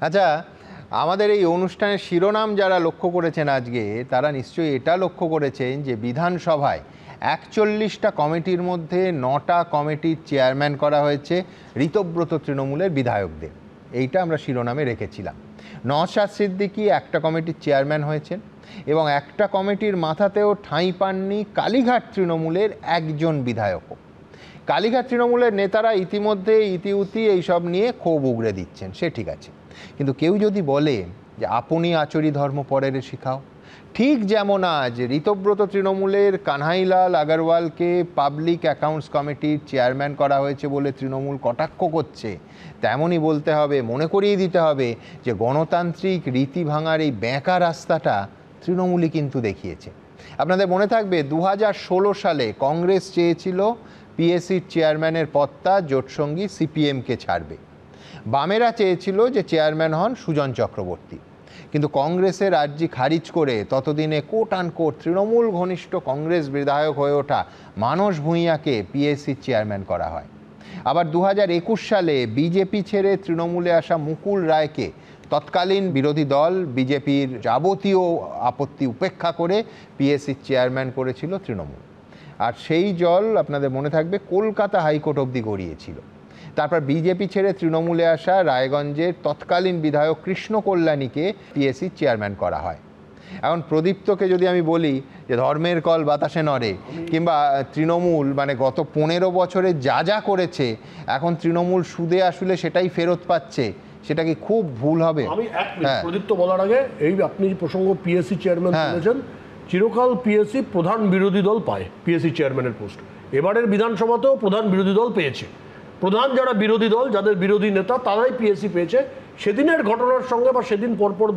আচ্ছা, আমাদের এই অনুষ্ঠানের শিরোনাম যারা লক্ষ্য করেছেন আজকে, তারা নিশ্চয়ই এটা লক্ষ্য করেছেন যে বিধানসভায় ৪১টা কমিটির মধ্যে ৯টা কমিটির চেয়ারম্যান করা হয়েছে ঋতব্রত তৃণমূলের বিধায়কদের। এইটা আমরা শিরোনামে রেখেছিলাম। নওশাদ সিদ্দিকী একটা কমিটির চেয়ারম্যান হয়েছেন এবং একটা কমিটির মাথাতেও ঠাঁই পাননি কালীঘাট তৃণমূলের একজন বিধায়কও। কালীঘাট তৃণমূলের নেতারা ইতিমধ্যে ইতিউতি এইসব নিয়ে ক্ষোভ উগড়ে দিচ্ছেন, সে ঠিক আছে, কিন্তু কেউ যদি বলে যে আপনি আচরি ধর্ম পরের শিখাও, ঠিক যেমন আজ ঋতব্রত তৃণমূলের কানহাইলাল আগরওয়ালকে পাবলিক অ্যাকাউন্টস কমিটির চেয়ারম্যান করা হয়েছে বলে তৃণমূল কটাক্ষ করছে, তেমনই বলতে হবে, মনে করিয়ে দিতে হবে যে গণতান্ত্রিক রীতি ভাঙার এই বেঁকা রাস্তাটা তৃণমূলই কিন্তু দেখিয়েছে। আপনাদের মনে থাকবে ২০১৬ সালে কংগ্রেস চেয়েছিল পিএসসির চেয়ারম্যানের পদটা জোটসঙ্গী সিপিএমকে ছাড়বে। বামেরা চেয়েছিল যে চেয়ারম্যান হন সুজন চক্রবর্তী, কিন্তু কংগ্রেসের আর্জি খারিজ করে ততদিনে কোট আনকোট তৃণমূল ঘনিষ্ঠ কংগ্রেস বিধায়ক হয়ে ওঠা মানস ভূঁইয়াকে পিএসসির চেয়ারম্যান করা হয়। আবার ২০২১ সালে বিজেপি ছেড়ে তৃণমূলে আসা মুকুল রায়কে তৎকালীন বিরোধী দল বিজেপির যাবতীয় আপত্তি উপেক্ষা করে পিএসসির চেয়ারম্যান করেছিল তৃণমূল। আর সেই জল আপনাদের মনে থাকবে কলকাতা হাইকোর্ট অবধি গড়িয়েছিল। তারপর বিজেপি ছেড়ে তৃণমূলে আসা রায়গঞ্জের তৎকালীন বিধায়ক কৃষ্ণ কল্যাণীকে পিএসসির চেয়ারম্যান করা হয়। এখন প্রদীপ্তকে যদি আমি বলি যে ধর্মের কল বাতাসে নড়ে, কিংবা তৃণমূল মানে গত ১৫ বছরে যা যা করেছে এখন তৃণমূল সুদে আসলে সেটাই ফেরত পাচ্ছে, সেটা কি খুব ভুল হবে? আমি এক মিনিট প্রদীপ্ত বলার আগে, এই আপনি যে প্রসঙ্গ পিএসসি চেয়ারম্যান বলেছেন, চিরকাল পিএসসি প্রধান বিরোধী দল পায় পিএসসি চেয়ারম্যানের পোস্ট। এবারের বিধানসভাতেও প্রধান বিরোধী দল পেয়েছে। প্রধান যারা বিরোধী দল, যাদের বিরোধী নেতা, তারাই পিএসসি পেয়েছে। সেদিনের ঘটনার সঙ্গে বা সেদিন পরপর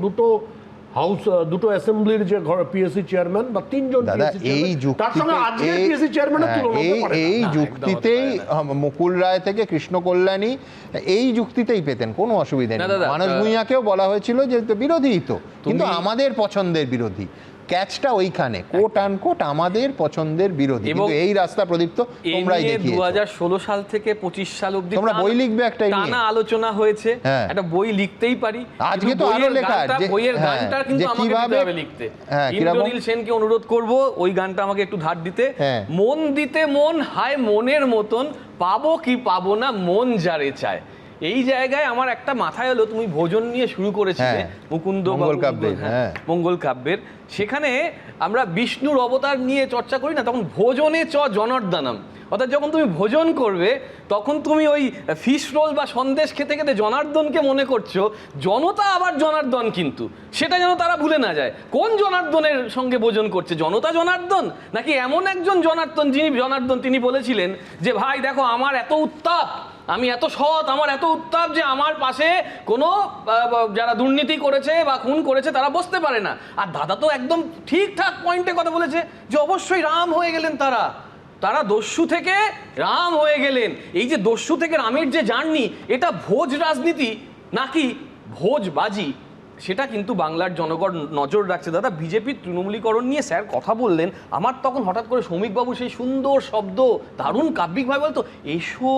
দুটো অ্যাসেম্বলির যে পিএসসি চেয়ারম্যান বা তিনজন এই যুক্তিতেই মুকুল রায় থেকে কৃষ্ণ কল্যাণী এই যুক্তিতেই পেতেন, কোনো অসুবিধা নেই। মানস ভূঁইয়াকেও বলা হয়েছিল যে বিরোধী তো, কিন্তু আমাদের পছন্দের বিরোধী। ক্যাচটা ওইখানে, কোট আনকোট আমাদের পছন্দের বিরোধী। এবং এই রাস্তা প্রদীপ্ত তোমরাই দেখিয়েছো। ২০১৬ সাল থেকে ২৫ সাল অবধি তোমরা বই লিখবে একটা টানা আলোচনা হয়েছে, একটা বই লিখতেই পারি। আজকে তো আরো লেখা, বইয়ের গানটা কিন্তু আমাকে দিতে হবে লিখতে। ইন্দ্রনীল সেনকে অনুরোধ করব ওই গানটা আমাকে একটু ধার দিতে। মন দিতে মন, হায় মনের মতন, পাবো কি পাবো না মন যারে চায়। এই জায়গায় আমার একটা মাথায় এলো, তুমি ভোজন নিয়ে শুরু করেছিলে মুকুন্দ মঙ্গল কাব্যের, সেখানে আমরা বিষ্ণুর অবতার নিয়ে চর্চা করি না, তখন ভোজনে চ জনার্দনম, অর্থাৎ যখন তুমি ভোজন করবে তখন তুমি ওই ফিশ রোল বা সন্দেশ খেতে খেতে জনার্দনকে মনে করছো, জনতা আবার জনার্দন, কিন্তু সেটা যেন তারা ভুলে না যায়। কোন জনার্দনের সঙ্গে ভোজন করছে? জনতা জনার্দন নাকি এমন একজন জনার্দন যিনি তিনি বলেছিলেন যে ভাই দেখো আমার এত উত্তাপ, আমি এত সৎ, আমার এত উত্তাপ যে আমার পাশে কোনো যারা দুর্নীতি করেছে বা খুন করেছে তারা বসতে পারে না। আর দাদা তো একদম ঠিকঠাক পয়েন্টে কথা বলেছে যে অবশ্যই রাম হয়ে গেলেন তারা দস্যু থেকে রাম হয়ে গেলেন। এই যে দস্যু থেকে রামের যে জার্নি, এটা ভোজ রাজনীতি নাকি ভোজবাজি, সেটা কিন্তু বাংলার জনগণ নজর রাখছে। দাদা, বিজেপির তৃণমূলীকরণ নিয়ে স্যার কথা বললেন, আমার তখন হঠাৎ করে শ্রমিকবাবু সেই সুন্দর শব্দ দারুণ কাব্যিকভাবে বলতো, এসো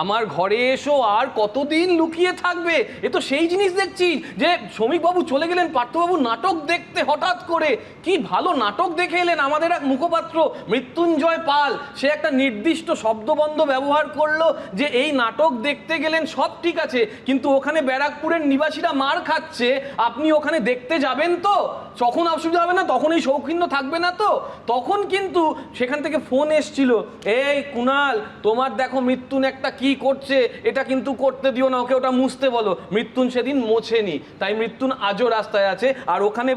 আমার ঘরে এসো, আর কতদিন লুকিয়ে থাকবে। এ তো সেই জিনিস দেখছি যে শ্রমিকবাবু চলে গেলেন পার্থবাবু নাটক দেখতে, হঠাৎ করে কি ভালো নাটক দেখে এলেন। আমাদের এক মুখপাত্র মৃত্যুঞ্জয় পাল, সে একটা নির্দিষ্ট শব্দবন্ধ ব্যবহার করলো যে এই নাটক দেখতে গেলেন সব ঠিক আছে, কিন্তু ওখানে ব্যারাকপুরের নিবাসীরা মার খাচ্ছে, আপনি ওখানে দেখতে যাবেন তো? তখন অসুবিধা হবে না? তখন এই শৌখিন্য থাকবে না তো? তখন কিন্তু সেখান থেকে ফোন এসছিল, এই কুণাল তোমার দেখো মৃত্যুন একটা কি করছে, এটা কিন্তু করতে দিও না, ওকে ওটা মুছতে বলো। মৃত্যুন সেদিন মোছেনি, তাই মৃত্যুন আজও রাস্তায় আছে, আর ওখানে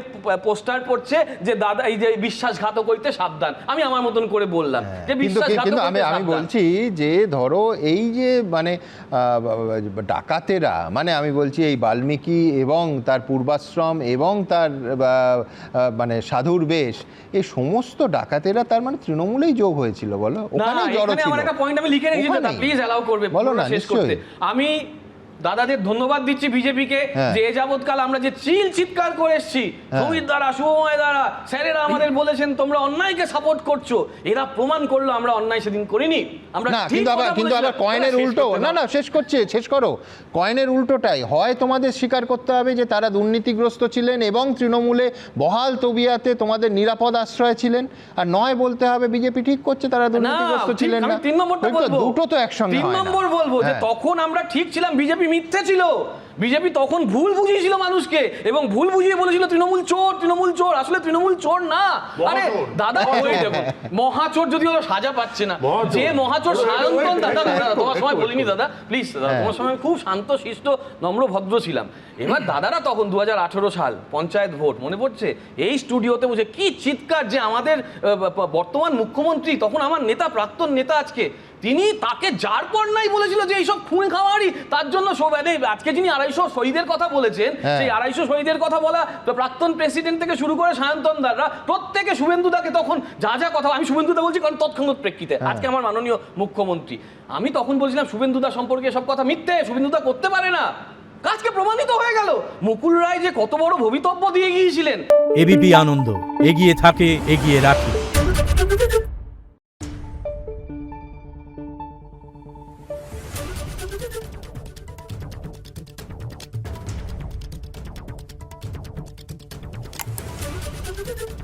পোস্টার পড়ছে যে দাদা এই যে বিশ্বাসঘাতক হইতে সাবধান। আমি আমার মতন করে বললাম যে বিশ্বাসঘাতক। আমি বলছি যে ধরো এই যে মানে ডাকাতেরা, মানে আমি বলছি এই বাল্মীকি এবং তার পূর্বাশ্রম এবং তার মানে সাধুর বেশ, এই সমস্ত ডাকাতেরা তার মানে তৃণমূলেই যোগ হয়েছিল, বলো? ওখানে জড়ো ছিল। আমার একটা পয়েন্ট আমি লিখে রেখেছি, প্লিজ অ্যালাউ করবে বলো না শেষ করতে। আমি দাদাদের ধন্যবাদ দিচ্ছি বিজেপিকে যে এ যাবৎকাল আমরা যে চিৎকার করে এসেছি, সমীর দ্বারা, শুভময় দ্বারা, স্যারেরা আমাদের বলেছেন তোমরা অন্যায়কে সাপোর্ট করছো, এরা প্রমাণ করলো আমরা অন্যায় সেদিন করিনি। আমরা না, কিন্তু আবার কয়েনের উল্টো, না শেষ করো, কয়েনের উল্টোটাই হয়। তোমাদের স্বীকার করতে হবে যে তারা দুর্নীতিগ্রস্ত ছিলেন এবং তৃণমূলে বহাল তবিয়াতে তোমাদের নিরাপদ আশ্রয় ছিলেন, আর নয় বলতে হবে বিজেপি ঠিক করছে তারা দুর্নীতিগ্রস্ত ছিলেন না। 3 নম্বরটা বলবো, দুটো তো একসঙ্গে হয় না। 3 নম্বর বলবো যে তখন আমরা ঠিক ছিলাম, বিজেপি মিথ্যে ছিল। বিজেপি তখন ভুল বুঝিয়েছিল মানুষকে এবং ভুল বুঝিয়ে বলেছিল তৃণমূল চোর, তৃণমূল চোর। আসলে তৃণমূল চোর না। আরে দাদা, ওই দেখো, মহাচোর যদিও সাজা পাচ্ছে না, যে মহাচোর সায়ন্তন দাদা, তোমার সময় বলিনি দাদা, প্লিজ দাদা, তোমার সময় খুব শান্ত শিষ্ট নম্র ভদ্র ছিলাম। এবার দাদারা তখন 2018 সাল পঞ্চায়েত ভোট মনে পড়ছে, এই স্টুডিওতে বসে কি চিৎকার যে আমাদের বর্তমান মুখ্যমন্ত্রী, তখন আমার নেতা, প্রাক্তন নেতা আজকে, তিনি তাকে যার পর নাই বলেছিল যে এইসব খুন খাওয়ারই, তার জন্য আজকে যিনি 250 শহীদের কথা বলেছেন, সেই 250 শহীদের কথা বলা প্রাক্তন প্রেসিডেন্ট থেকে শুরু করে সায়ন্তন দাররা প্রত্যেকে শুভেন্দুদাকে তখন যা কথা, আমি শুভেন্দুদা বলছি কারণ তৎক্ষণাৎ প্রেক্ষিতে আজকে আমার মাননীয় মুখ্যমন্ত্রী, আমি তখন বলছিলাম শুভেন্দুদা সম্পর্কে সব কথা মিথ্যে, শুভেন্দুদা করতে পারে না। আজকে প্রমাণিত হয়ে গেল মুকুল রায় যে কত বড় ভবিতব্য দিয়ে গিয়েছিলেন। এবিপি আনন্দ, এগিয়ে থাকে, এগিয়ে রাখে। Thank you.